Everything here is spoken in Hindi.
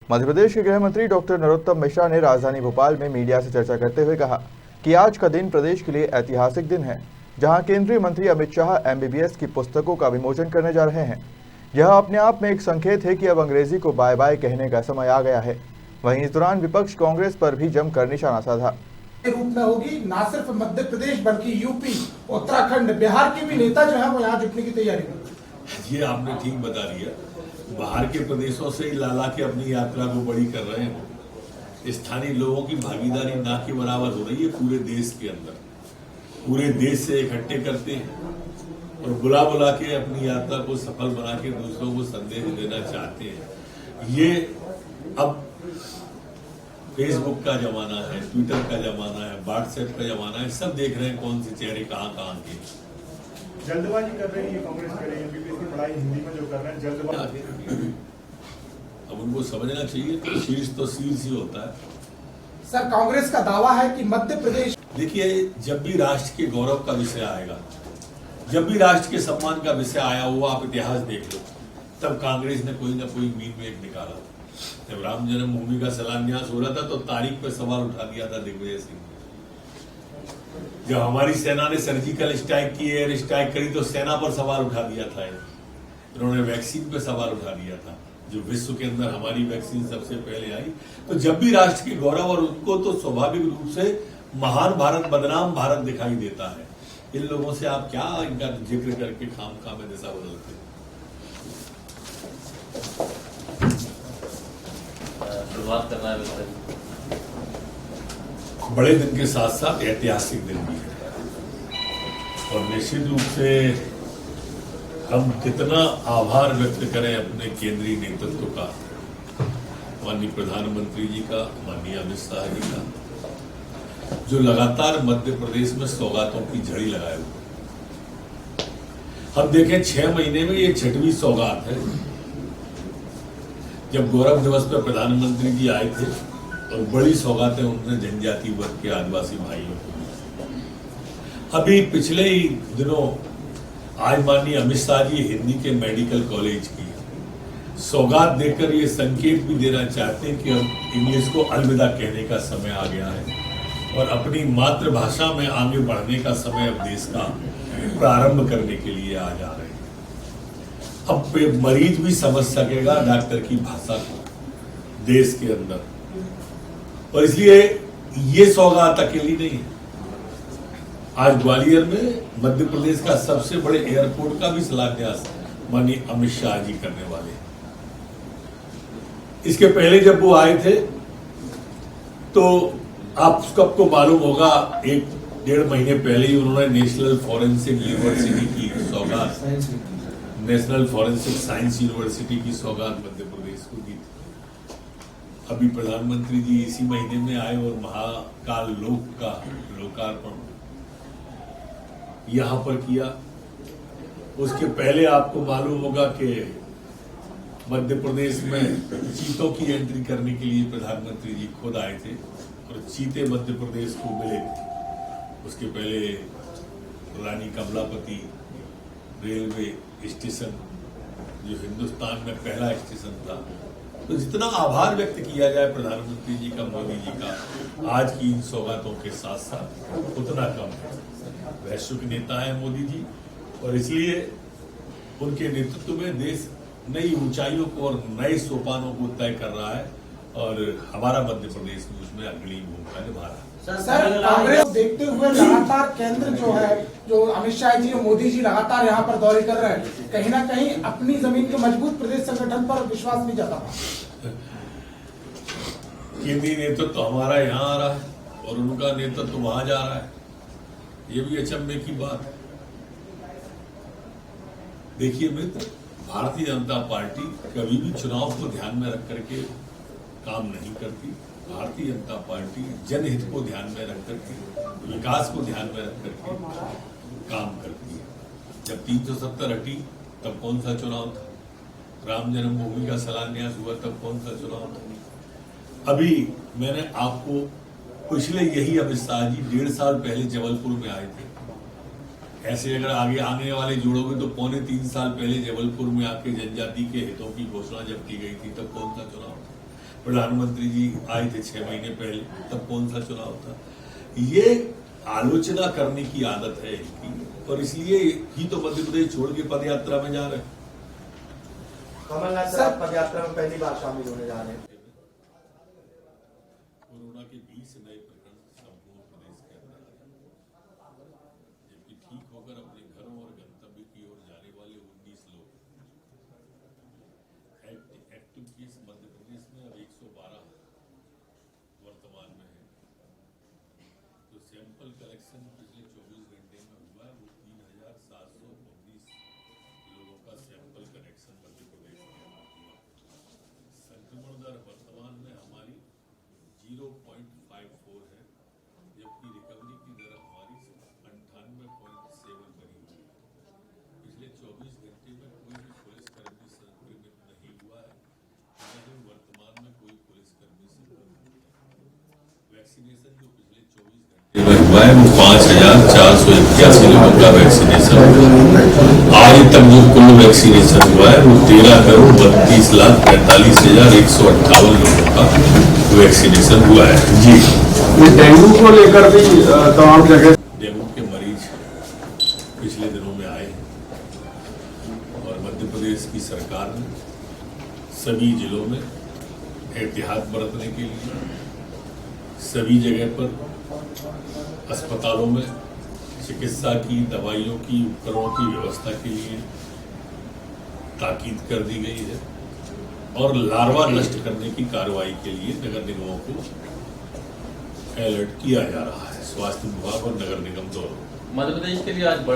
मध्य प्रदेश के गृह मंत्री डॉक्टर नरोत्तम मिश्रा ने राजधानी भोपाल में मीडिया से चर्चा करते हुए कहा कि आज का दिन प्रदेश के लिए ऐतिहासिक दिन है, जहां केंद्रीय मंत्री अमित शाह MBBS की पुस्तकों का विमोचन करने जा रहे हैं। यह अपने आप में एक संकेत है कि अब अंग्रेजी को बाय बाय कहने का समय आ गया है। वहीं इस दौरान विपक्ष कांग्रेस पर भी जमकर निशाना साधा। रूप में होगी, ना सिर्फ मध्य प्रदेश बल्कि यूपी, उत्तराखंड, बिहार के भी नेता जो है वो यहाँ जुटने की तैयारी कर रहे हैं। ये आपने ठीक बता दिया। बाहर के प्रदेशों से ही ला के अपनी यात्रा को बड़ी कर रहे हैं। स्थानीय लोगों की भागीदारी ना के बराबर हो रही है पूरे देश के अंदर। पूरे देश से इकट्ठे करते हैं और बुला के अपनी यात्रा को सफल बना के दूसरों को संदेश देना चाहते हैं। ये अब फेसबुक का जमाना है, ट्विटर का जमाना है, व्हाट्सएप का जमाना है। सब देख रहे हैं कौन से चेहरे कहाँ के। जल्दबाजी कर रही है कांग्रेस कर रही है, MBBS की पढ़ाई हिंदी में जो कर रहे हैं जल्दबाजी। अब उनको समझना चाहिए शीर्ष तो शीर्ष ही होता है। सर, कांग्रेस का दावा है कि मध्य प्रदेश, देखिए, जब भी राष्ट्र के गौरव का विषय आएगा, जब भी राष्ट्र के सम्मान का विषय आया हुआ, आप इतिहास देख लो, तब कांग्रेस ने कोई ना कोई मीन में एक निकाला। जब राम जन्मभूमि का शिलान्यास हो रहा था तो तारीख पे सवाल उठा दिया था दिग्विजय सिंह। जब हमारी सेना ने सर्जिकल स्ट्राइक की, एयर स्ट्राइक करी, तो सेना पर सवाल उठा दिया था। उन्होंने वैक्सीन पे सवाल उठा दिया था, जो विश्व के अंदर हमारी वैक्सीन सबसे पहले आई। तो जब भी राष्ट्र के गौरव, और उनको तो स्वाभाविक रूप से महान भारत, बदनाम भारत दिखाई देता है। इन लोगों से आप क्या इनका जिक्र करके खाम में दिशा बदलते हैं। शुरुआत करना है, बड़े दिन के साथ साथ ऐतिहासिक दिन भी है और निश्चित रूप से हम कितना आभार व्यक्त करें अपने केंद्रीय नेतृत्व का, माननीय प्रधानमंत्री जी का, माननीय अमित शाह जी का, जो लगातार मध्य प्रदेश में सौगातों की झड़ी लगाए हुए। हम देखें 6 महीने में ये 6वीं सौगात है। जब गौरव दिवस पर प्रधानमंत्री जी आए थे और बड़ी सौगातें उन्होंने जनजाति वर्ग के आदिवासी भाइयों को। अभी पिछले ही दिनों आज माननीय अमित शाह जी हिंदी के मेडिकल कॉलेज की सौगात देकर ये संकेत भी देना चाहते हैं कि अब इंग्लिश को अलविदा कहने का समय आ गया है और अपनी मातृभाषा में आगे बढ़ने का समय अब देश का प्रारंभ करने के लिए आ जा रहे हैं। अब मरीज भी समझ सकेगा डॉक्टर की भाषा को देश के अंदर, और इसलिए ये सौगात अकेली नहीं है। आज ग्वालियर में मध्य प्रदेश का सबसे बड़े एयरपोर्ट का भी शिलान्यास माननीय अमित शाह जी करने वाले हैं। इसके पहले जब वो आए थे तो आप सबको मालूम होगा, 1-1.5 महीने पहले ही उन्होंने नेशनल फॉरेंसिक यूनिवर्सिटी की सौगात, नेशनल फॉरेंसिक साइंस यूनिवर्सिटी की सौगात मध्य प्रदेश को दी थी। अभी प्रधानमंत्री जी इसी महीने में आए और महाकाल लोक का लोकार्पण यहां पर किया। उसके पहले आपको मालूम होगा कि मध्य प्रदेश में चीतों की एंट्री करने के लिए प्रधानमंत्री जी खुद आए थे और चीते मध्य प्रदेश को मिले। उसके पहले रानी कमलापति रेलवे स्टेशन, जो हिंदुस्तान में पहला स्टेशन था। तो जितना आभार व्यक्त किया जाए प्रधानमंत्री जी का, मोदी जी का, आज की इन सौगातों के साथ साथ उतना कम है। वैश्विक नेता है मोदी जी और इसलिए उनके नेतृत्व में देश नई ऊंचाइयों को और नए सोपानों को तय कर रहा है और हमारा मध्य प्रदेश में उसमें अग्रणी भूमिका निभा रहा है। सर, कांग्रेस देखते हुए लगातार केंद्र जो है, जो अमित शाह जी और मोदी जी लगातार यहाँ पर दौरे कर रहे हैं, कहीं ना कहीं अपनी जमीन के मजबूत प्रदेश संगठन पर विश्वास नहीं जाता। केंद्रीय नेतृत्व हमारा यहाँ आ रहा है और उनका नेतृत्व वहां जा रहा है, ये भी अचंभे की बात है। देखिए मित्र, भारतीय जनता पार्टी कभी भी चुनाव को ध्यान में रख करके काम नहीं करती। भारतीय जनता पार्टी जनहित को ध्यान में रख करके, विकास को ध्यान में रख करके काम करती है। जब 370 हटी तब कौन सा चुनाव था? राम जन्मभूमि का शिलान्यास हुआ तब कौन सा चुनाव था? अभी मैंने आपको पिछले यही अमित शाह जी 1.5 साल पहले जबलपुर में आए थे। ऐसे अगर आगे आने वाले जोड़ोगे तो 2.25-3 साल पहले जबलपुर में आके जनजाति के हितों की घोषणा जब की गई थी तब कौन सा चुनाव था? प्रधानमंत्री जी आए थे 6 महीने पहले, तब कौन सा चुनाव था। ये आलोचना करने की आदत है इनकी, और इसलिए ही तो मध्य प्रदेश छोड़ के पद यात्रा में जा रहे हैं। कमलनाथ सर पद यात्रा में पहली बार शामिल होने जा रहे हैं। कोरोना के 20 नए प्रकरण संपूर्ण प्रदेश के अंदर आए, जबकि ठीक होकर अपने घरों और गंतव्य की ओर जाने वाले 19 लोग। एक्टिव केस मध्य प्रदेश में अब 112 वर्तमान में है। जो सैंपल कलेक्शन पिछले 24 घंटे में हुआ है, वो 3719 लोगों का सैंपल कलेक्शन मध्य प्रदेश में हुआ। संक्रमण दर वर्तमान में हमारी 0.54 है, जबकि रिकवरी की दर हमारी 98.7 बनी हुई है। पिछले 24 घंटे में कोई भी पुलिसकर्मी संक्रमित नहीं हुआ है, नहीं वर्तमान में कोई पुलिसकर्मी संक्रमित है। वैक्सीनेशन जो पिछले 24 घंटे में हुआ है, वो 5481 लोगों का वैक्सीनेशन हुआ है। आज तक जो कुल वैक्सीनेशन हुआ है, वो 13,32,45,158 लोगों का वैक्सीनेशन हुआ है। जी, ये डेंगू को लेकर भी तमाम जगह डेंगू के मरीज पिछले दिनों में आए हैं, और मध्य प्रदेश की सरकार ने सभी जिलों में एहतियात बरतने के लिए सभी जगह पर अस्पतालों में चिकित्सा की, दवाइयों की, उपकरणों की व्यवस्था के लिए ताकीद कर दी गई है, और लार्वा नष्ट करने की कार्रवाई के लिए नगर निगमों को अलर्ट किया जा रहा है। स्वास्थ्य विभाग और नगर निगम दोनों। मध्य प्रदेश के लिए आज बड़ा